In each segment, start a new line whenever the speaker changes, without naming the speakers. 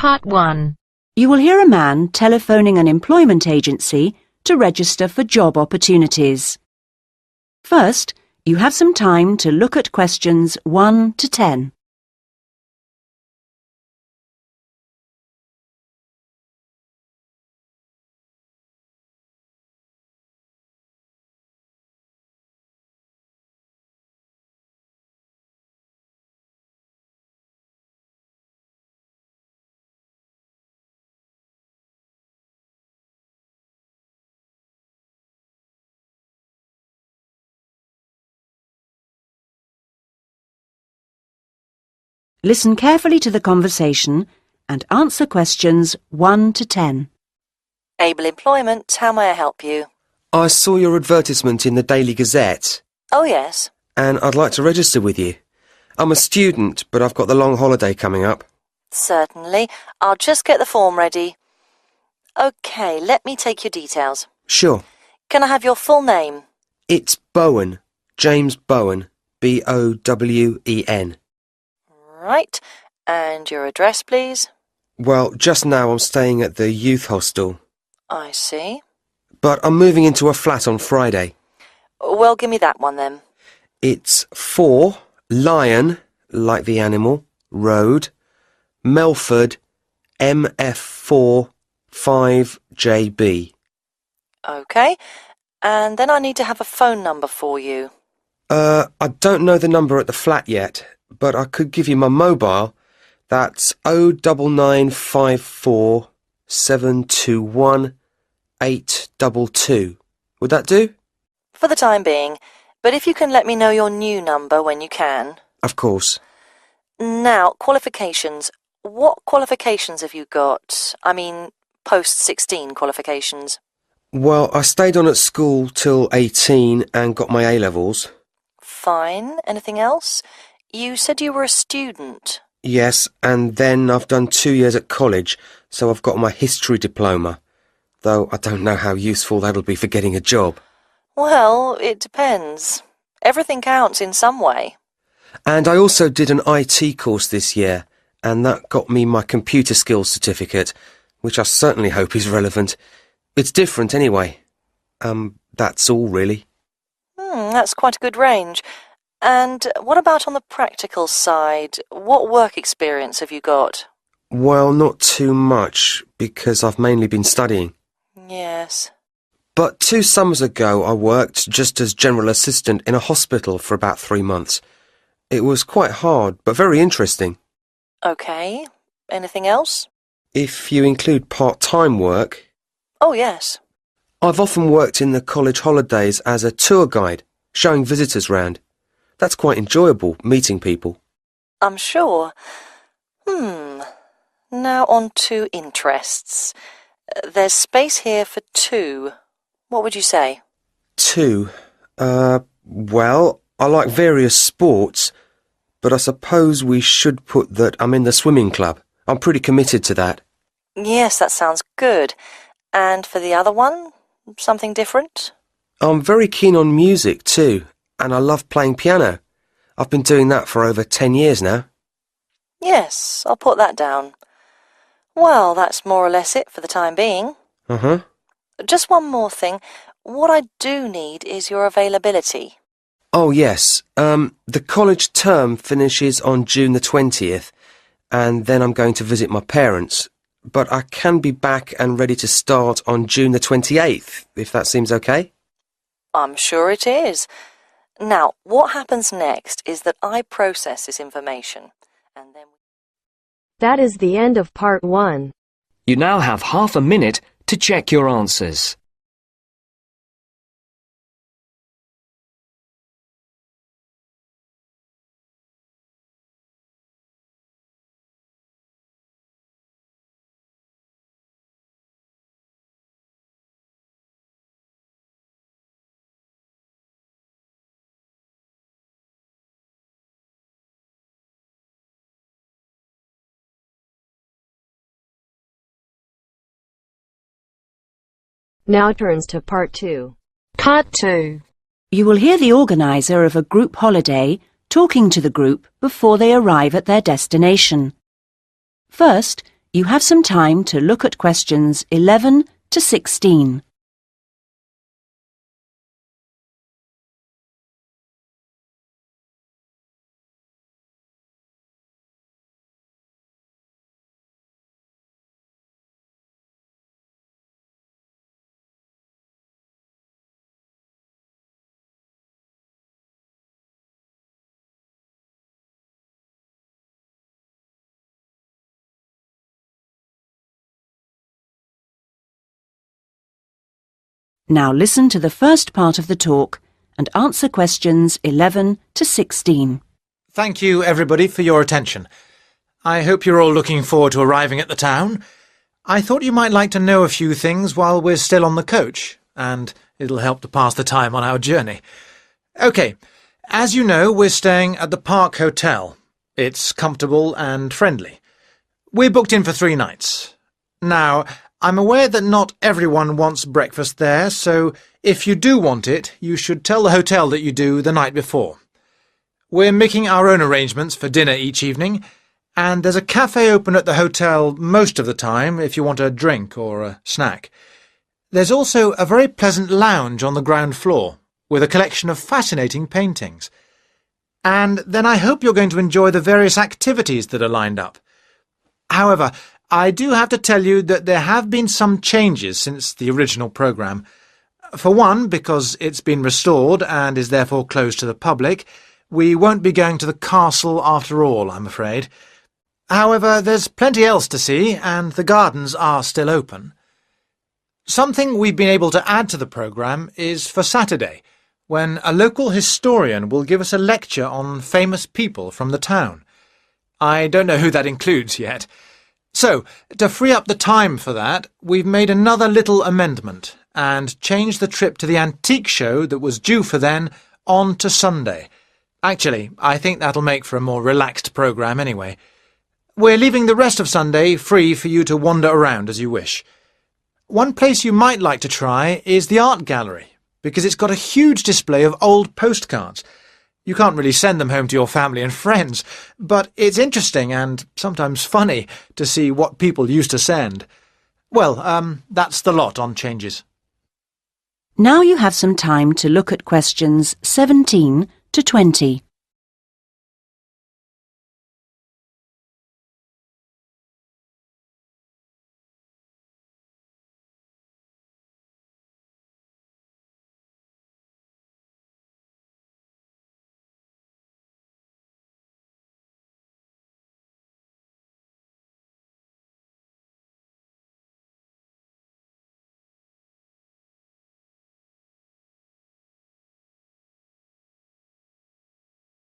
Part 1.
You will hear a man telephoning an employment agency to register for job opportunities. First, you have some time to look at questions 1 to 10. Listen carefully to the conversation and answer questions 1 to 10.
Able Employment, how may I help you?
I saw your advertisement in the Daily Gazette,
Oh, yes.
and I'd like to register with you. I'm a student, but I've got the long holiday coming up.
Certainly. I'll just get the form ready. OK, let me take your details.
Sure.
Can I have your full name?
It's Bowen. James Bowen. B-O-W-E-N.
Right. And your address, please?
Well, just now I'm staying at the youth hostel,
I see.
but I'm moving into a flat on Friday.
Well, give me that one then.
It's 4 Lion, like the animal, Road, Melford, MF4 5JB.
OK. And then I need to have a phone number for you.
I don't know the number at the flat yet, but I could give you my mobile. That's 09954 721 822. Would that do?
For the time being. But if you can let me know your new number when you can.
Of course.
Now, qualifications. What qualifications have you got? I mean, post-16 qualifications.
Well, I stayed on at school till 18 and got my A-levels.
Fine. Anything else? You said you were a student.
Yes, and then I've done 2 years at college, so I've got my history diploma, though I don't know how useful that'll be for getting a job.
Well, it depends. Everything counts in some way.
And I also did an IT course this year, and that got me my computer skills certificate, which I certainly hope is relevant. It's different anyway. That's all really.
That's quite a good range. And what about on the practical side? What work experience have you got?
Well, not too much, because I've mainly been studying.
Yes.
But 2 summers ago I worked just as general assistant in a hospital for about 3 months. It was quite hard, but very interesting.
OK. Anything else?
If you include part-time work,
Oh, yes.
I've often worked in the college holidays as a tour guide, showing visitors round. That's quite enjoyable, meeting people.
I'm sure. Now on to interests. There's space here for 2. What would you say?
2. Well, I like various sports, but I suppose we should put that I'm in the swimming club. I'm pretty committed to that.
Yes, that sounds good. And for the other one, something different?
I'm very keen on music too, and I love playing piano. I've been doing that for over 10 years now.
Yes, I'll put that down. Well, that's more or less it for the time being.
Uh-huh.
Just one more thing. What I do need is your availability.
Oh, yes. The college term finishes on June the 20th, and then I'm going to visit my parents. But I can be back and ready to start on June the 28th, if that seems okay.
I'm sure it is. Now, what happens next is that I process this information, and then...
That is the end of Part 1.
You now have half a minute to check your answers.
Now turns to Part 2. Part 2.
You will hear the organizer of a group holiday talking to the group before they arrive at their destination. First, you have some time to look at questions 11 to 16. Now listen to the first part of the talk and answer questions 11 to 16.
Thank you, everybody, for your attention. I hope you're all looking forward to arriving at the town. I thought you might like to know a few things while we're still on the coach, and it'll help to pass the time on our journey. OK, as you know, we're staying at the Park Hotel. It's comfortable and friendly. We're booked in for 3 nights. Now, I'm aware that not everyone wants breakfast there, so if you do want it, you should tell the hotel that you do the night before. We're making our own arrangements for dinner each evening, and there's a cafe open at the hotel most of the time if you want a drink or a snack. There's also a very pleasant lounge on the ground floor, with a collection of fascinating paintings. And then I hope you're going to enjoy the various activities that are lined up. However, I do have to tell you that there have been some changes since the original programme. For one, because it's been restored and is therefore closed to the public, we won't be going to the castle after all, I'm afraid. However, there's plenty else to see, and the gardens are still open. Something we've been able to add to the programme is for Saturday, when a local historian will give us a lecture on famous people from the town. I don't know who that includes yet. So, to free up the time for that, we've made another little amendment and changed the trip to the antique show that was due for then on to Sunday. Actually, I think that'll make for a more relaxed programme anyway. We're leaving the rest of Sunday free for you to wander around as you wish. One place you might like to try is the art gallery, because it's got a huge display of old postcards. You can't really send them home to your family and friends, but it's interesting and sometimes funny to see what people used to send. Well, that's the lot on changes.
Now you have some time to look at questions 17 to 20.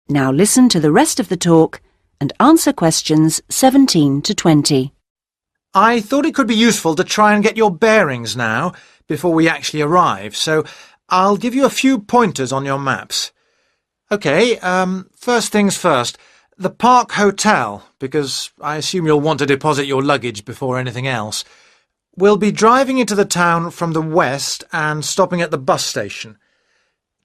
Now listen to the rest of the talk and answer questions 17 to 20.
I thought it could be useful to try and get your bearings now, before we actually arrive, so I'll give you a few pointers on your maps. OK, first things first. The Park Hotel, because I assume you'll want to deposit your luggage before anything else. We'll be driving into the town from the west and stopping at the bus station.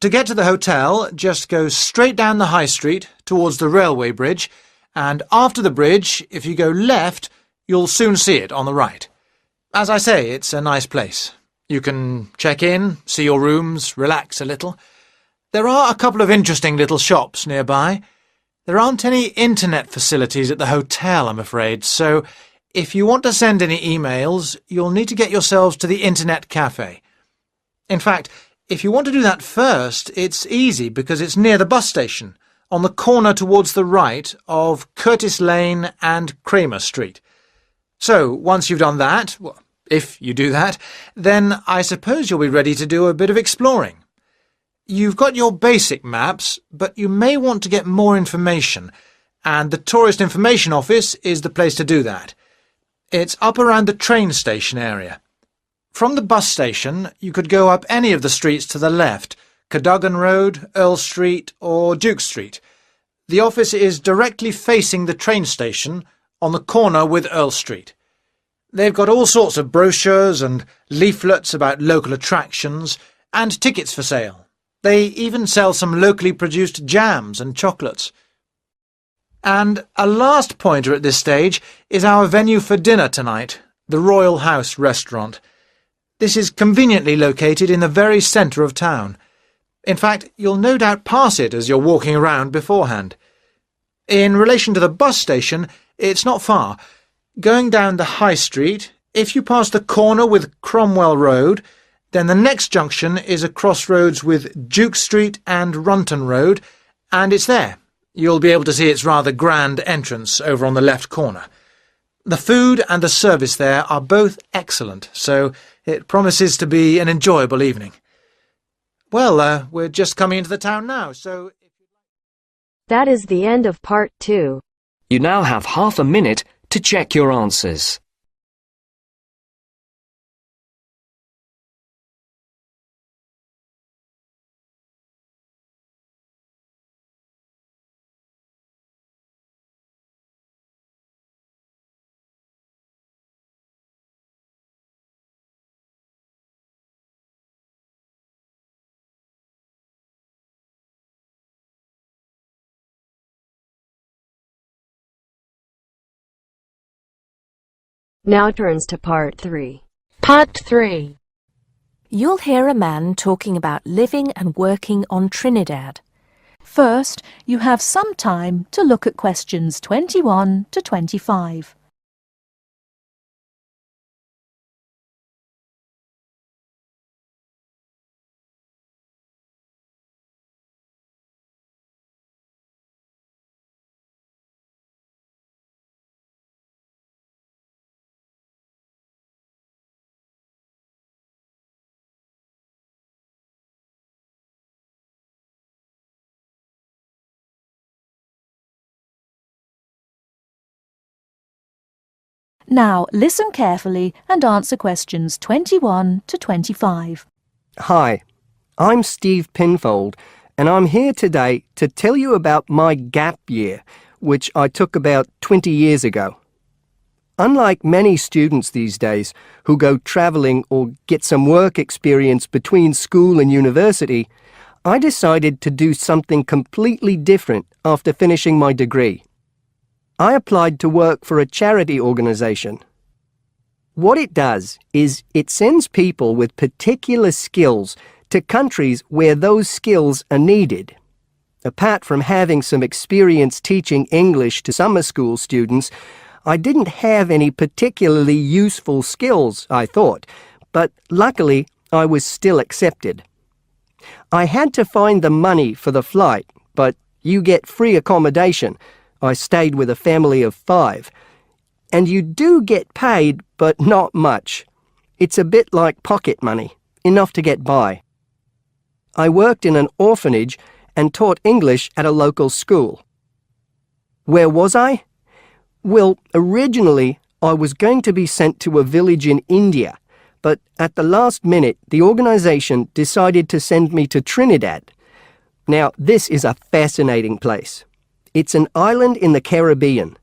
To get to the hotel, just go straight down the high street towards the railway bridge, and after the bridge, if you go left, you'll soon see it on the right. As I say, it's a nice place. You can check in, see your rooms, relax a little. There are a couple of interesting little shops nearby. There aren't any internet facilities at the hotel, I'm afraid, so if you want to send any emails, you'll need to get yourselves to the internet cafe. In fact, if you want to do that first, it's easy because it's near the bus station, on the corner towards the right of Curtis Lane and Kramer Street. So, once you've done that, well, if you do that, then I suppose you'll be ready to do a bit of exploring. You've got your basic maps, but you may want to get more information, and the Tourist Information Office is the place to do that. It's up around the train station area. From the bus station, you could go up any of the streets to the left, Cadogan Road, Earl Street or Duke Street. The office is directly facing the train station on the corner with Earl Street. They've got all sorts of brochures and leaflets about local attractions and tickets for sale. They even sell some locally produced jams and chocolates. And a last pointer at this stage is our venue for dinner tonight, the Royal House restaurant. This is conveniently located in the very centre of town. In fact, you'll no doubt pass it as you're walking around beforehand. In relation to the bus station, it's not far. Going down the High Street, if you pass the corner with Cromwell Road, then the next junction is a crossroads with Duke Street and Runton Road, and it's there. You'll be able to see its rather grand entrance over on the left corner. The food and the service there are both excellent, so it promises to be an enjoyable evening. Well, we're just coming into the town now, so...
That is the end of part 2.
You now have half a minute to check your answers.
Now turns to part 3. Part 3.
You'll hear a man talking about living and working on Trinidad. First, you have some time to look at questions 21 to 25. Now, listen carefully and answer questions 21 to 25.
Hi, I'm Steve Pinfold, and I'm here today to tell you about my gap year, which I took about 20 years ago. Unlike many students these days who go travelling or get some work experience between school and university, I decided to do something completely different after finishing my degree. I applied to work for a charity organisation. What it does is it sends people with particular skills to countries where those skills are needed. Apart from having some experience teaching English to summer school students, I didn't have any particularly useful skills, I thought, but luckily I was still accepted. I had to find the money for the flight, but you get free accommodation. I stayed with a family of 5. And you do get paid, but not much. It's a bit like pocket money, enough to get by. I worked in an orphanage and taught English at a local school. Where was I? Well, originally I was going to be sent to a village in India, but at the last minute the organisation decided to send me to Trinidad. Now, this is a fascinating place. It's an island in the Caribbean.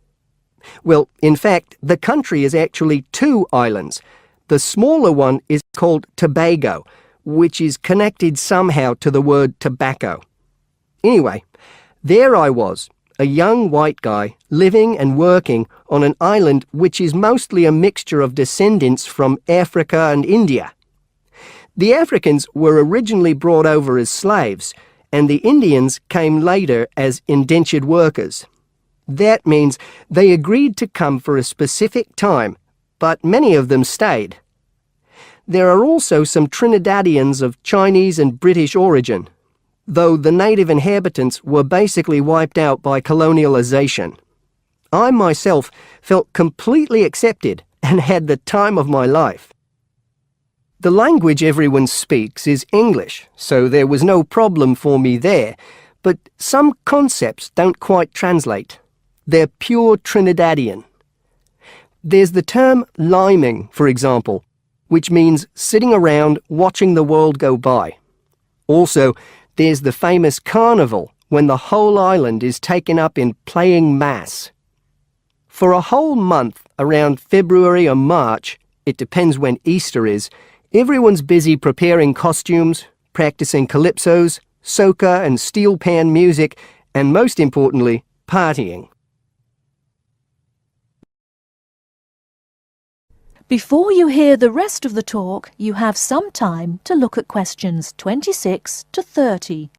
Well, in fact, the country is actually 2 islands. The smaller one is called Tobago, which is connected somehow to the word tobacco. Anyway, there I was, a young white guy living and working on an island which is mostly a mixture of descendants from Africa and India. The Africans were originally brought over as slaves, and the Indians came later as indentured workers. That means they agreed to come for a specific time, but many of them stayed. There are also some Trinidadians of Chinese and British origin, though the native inhabitants were basically wiped out by colonialization. I myself felt completely accepted and had the time of my life. The language everyone speaks is English, so there was no problem for me there, but some concepts don't quite translate. They're pure Trinidadian. There's the term liming, for example, which means sitting around watching the world go by. Also, there's the famous carnival, when the whole island is taken up in playing mass. For a whole month, around February or March, it depends when Easter is, everyone's busy preparing costumes, practicing calypsos, soca and steel pan music, and most importantly, partying.
Before you hear the rest of the talk, you have some time to look at questions 26 to 30.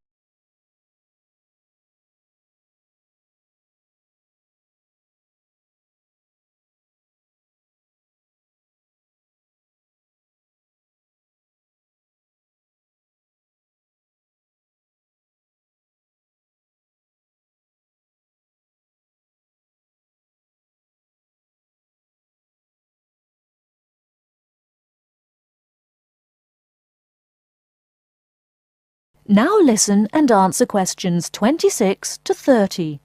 Now listen and answer questions 26 to 30.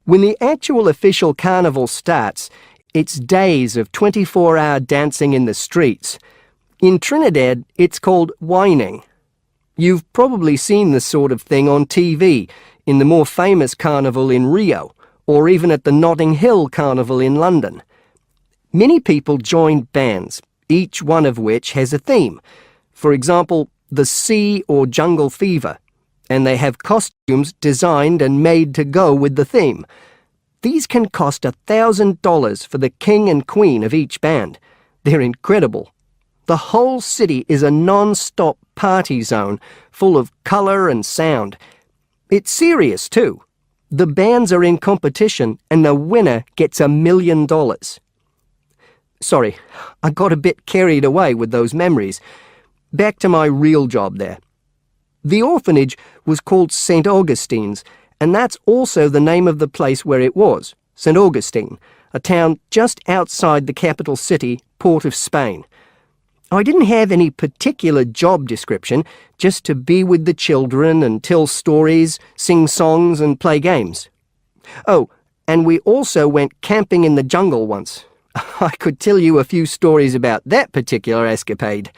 When the actual official carnival starts, it's days of 24-hour dancing in the streets. In Trinidad, it's called whining. You've probably seen this sort of thing on TV, in the more famous carnival in Rio, or even at the Notting Hill Carnival in London. Many people join bands, each one of which has a theme. For example, the Sea or Jungle Fever, and they have costumes designed and made to go with the theme. These can cost $1,000 for the king and queen of each band. They're incredible. The whole city is a non-stop party zone full of colour and sound. It's serious too. The bands are in competition and the winner gets $1 million. Sorry, I got a bit carried away with those memories. Back to my real job there. The orphanage was called St. Augustine's, and that's also the name of the place where it was, St. Augustine, a town just outside the capital city, Port of Spain. I didn't have any particular job description, just to be with the children and tell stories, sing songs and play games. Oh, and we also went camping in the jungle once. I could tell you a few stories about that particular escapade.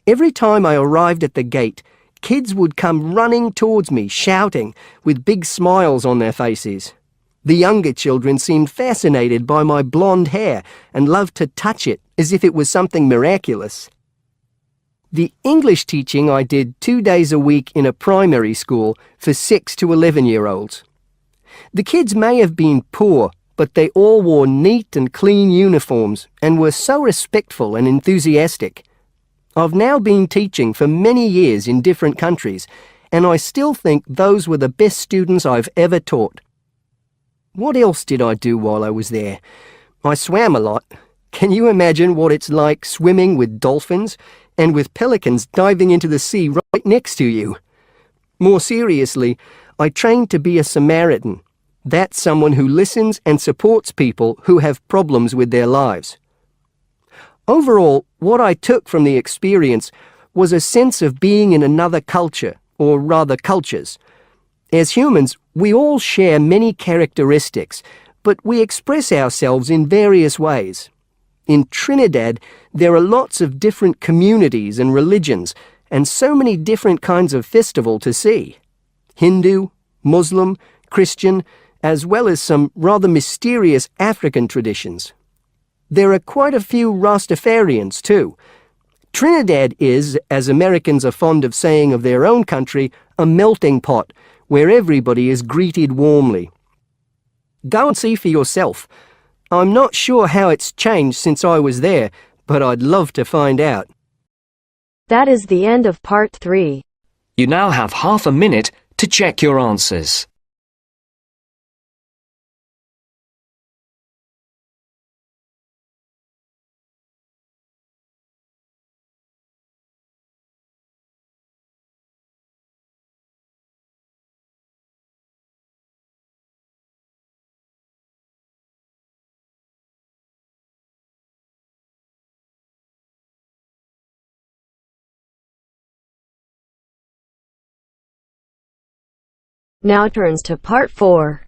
Every time I arrived at the gate, kids would come running towards me, shouting, with big smiles on their faces. The younger children seemed fascinated by my blonde hair and loved to touch it as if it was something miraculous. The English teaching I did 2 days a week in a primary school for 6 to 11-year-olds. The kids may have been poor, but they all wore neat and clean uniforms and were so respectful and enthusiastic. I've now been teaching for many years in different countries, and I still think those were the best students I've ever taught. What else did I do while I was there? I swam a lot. Can you imagine what it's like swimming with dolphins and with pelicans diving into the sea right next to you? More seriously, I trained to be a Samaritan. That's someone who listens and supports people who have problems with their lives. Overall, what I took from the experience was a sense of being in another culture, or rather cultures. As humans, we all share many characteristics, but we express ourselves in various ways. In Trinidad, there are lots of different communities and religions, and so many different kinds of festival to see. Hindu, Muslim, Christian, as well as some rather mysterious African traditions. There are quite a few Rastafarians too. Trinidad is, as Americans are fond of saying of their own country, a melting pot where everybody is greeted warmly. Go and see for yourself. I'm not sure how it's changed since I was there, but I'd love to find out.
That is the end of part 3.
You now have half a minute to check your answers.
Now turns to part 4.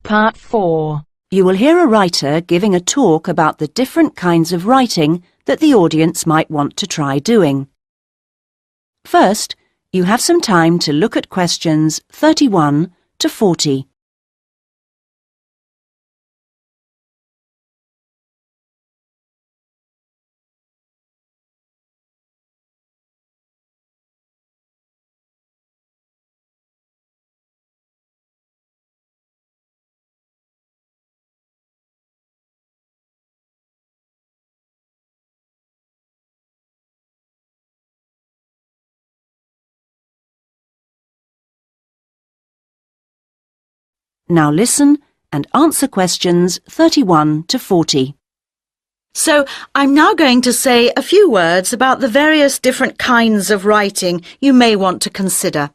Part 4.
You will hear a writer giving a talk about the different kinds of writing that the audience might want to try doing. First, you have some time to look at questions 31 to 40. Now listen and answer questions 31 to 40.
So, I'm now going to say a few words about the various different kinds of writing you may want to consider.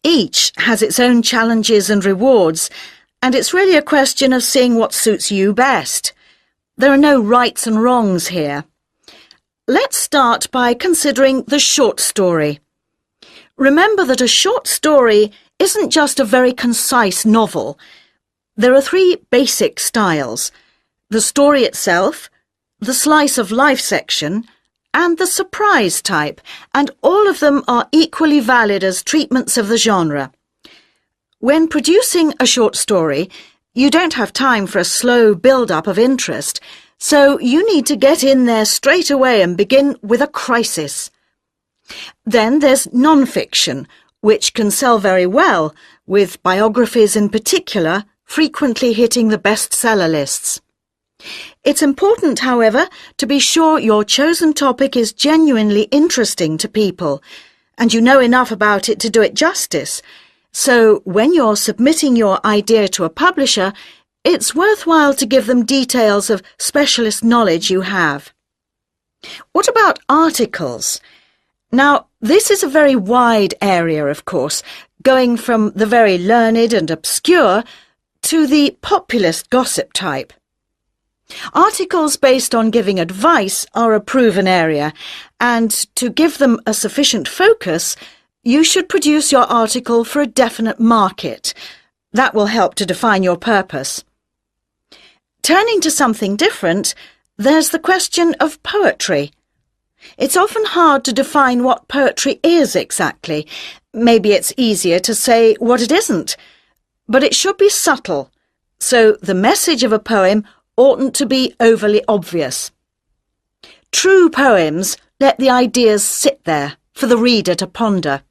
Each has its own challenges and rewards, and it's really a question of seeing what suits you best. There are no rights and wrongs here. Let's start by considering the short story. Remember that a short story isn't just a very concise novel. There are three basic styles: the story itself, the slice of life section, and the surprise type, and all of them are equally valid as treatments of the genre. When producing a short story, you don't have time for a slow build-up of interest, so you need to get in there straight away and begin with a crisis. Then there's non-fiction, which can sell very well, with biographies in particular frequently hitting the bestseller lists. It's important, however, to be sure your chosen topic is genuinely interesting to people, and you know enough about it to do it justice. So when you're submitting your idea to a publisher, it's worthwhile to give them details of specialist knowledge you have. What about articles? Now, this is a very wide area, of course, going from the very learned and obscure to the populist gossip type. Articles based on giving advice are a proven area, and to give them a sufficient focus, you should produce your article for a definite market. That will help to define your purpose. Turning to something different, there's the question of poetry. It's often hard to define what poetry is exactly. Maybe it's easier to say what it isn't. But it should be subtle, so the message of a poem oughtn't to be overly obvious. True poems let the ideas sit there for the reader to ponder.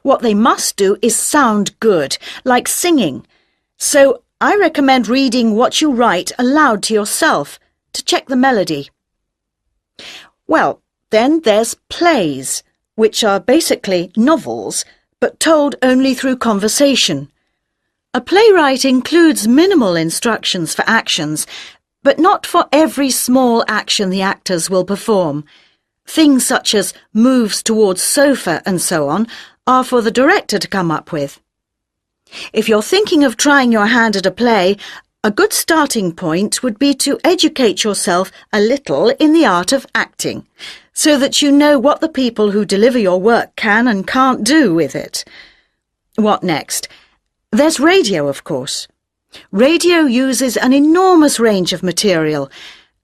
What they must do is sound good, like singing. So I recommend reading what you write aloud to yourself to check the melody. Well, then there's plays, which are basically novels, but told only through conversation. A playwright includes minimal instructions for actions, but not for every small action the actors will perform. Things such as moves towards sofa and so on are for the director to come up with. If you're thinking of trying your hand at a play, a good starting point would be to educate yourself a little in the art of acting, so that you know what the people who deliver your work can and can't do with it. What next? There's radio, of course. Radio uses an enormous range of material,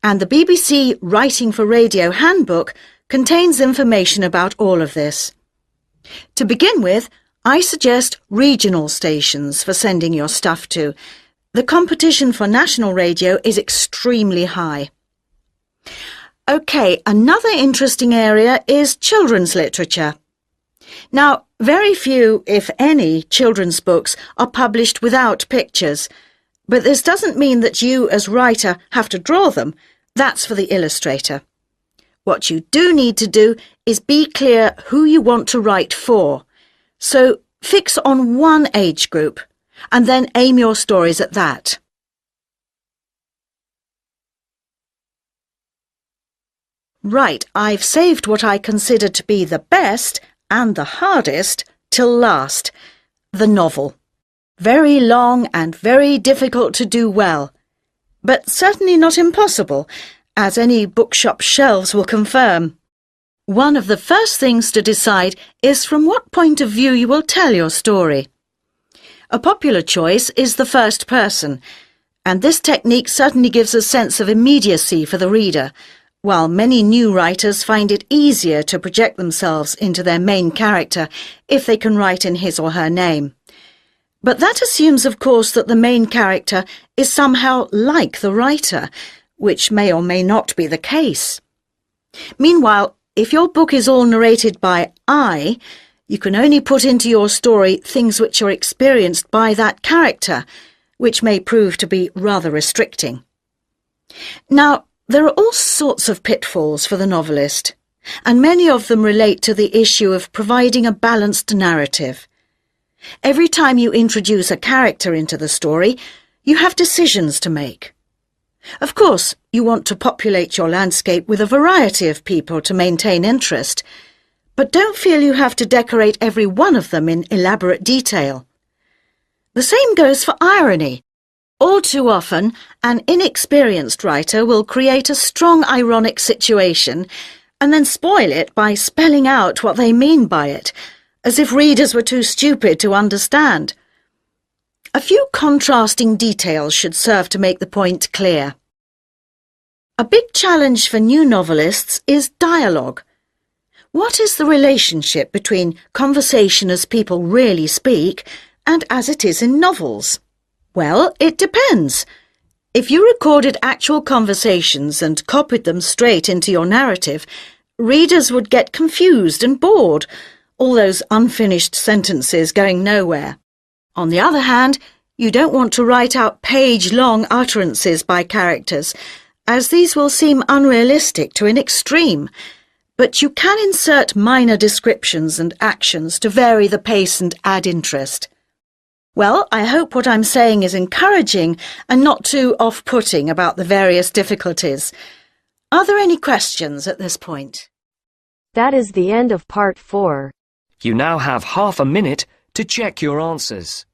and the BBC Writing for Radio Handbook contains information about all of this. To begin with, I suggest regional stations for sending your stuff to. The competition for national radio is extremely high. OK, another interesting area is children's literature. Now, very few, if any, children's books are published without pictures, but this doesn't mean that you, as writer, have to draw them. That's for the illustrator. What you do need to do is be clear who you want to write for. So fix on one age group, and then aim your stories at that. Right, I've saved what I consider to be the best and the hardest till last, the novel. Very long and very difficult to do well, but certainly not impossible, as any bookshop shelves will confirm. One of the first things to decide is from what point of view you will tell your story. A popular choice is the first person, and this technique certainly gives a sense of immediacy for the reader, while many new writers find it easier to project themselves into their main character if they can write in his or her name. But that assumes, of course, that the main character is somehow like the writer, which may or may not be the case. Meanwhile, if your book is all narrated by I, you can only put into your story things which are experienced by that character, which may prove to be rather restricting. Now, there are all sorts of pitfalls for the novelist, and many of them relate to the issue of providing a balanced narrative. Every time you introduce a character into the story, you have decisions to make. Of course, you want to populate your landscape with a variety of people to maintain interest, but don't feel you have to decorate every one of them in elaborate detail. The same goes for irony. All too often, an inexperienced writer will create a strong ironic situation and then spoil it by spelling out what they mean by it, as if readers were too stupid to understand. A few contrasting details should serve to make the point clear. A big challenge for new novelists is dialogue. What is the relationship between conversation as people really speak and as it is in novels? Well, it depends. If you recorded actual conversations and copied them straight into your narrative, readers would get confused and bored, all those unfinished sentences going nowhere. On the other hand, you don't want to write out page-long utterances by characters, as these will seem unrealistic to an extreme, but you can insert minor descriptions and actions to vary the pace and add interest. Well, I hope what I'm saying is encouraging and not too off-putting about the various difficulties. Are there any questions at this point?
That is the end of part 4.
You now have half a minute to check your answers.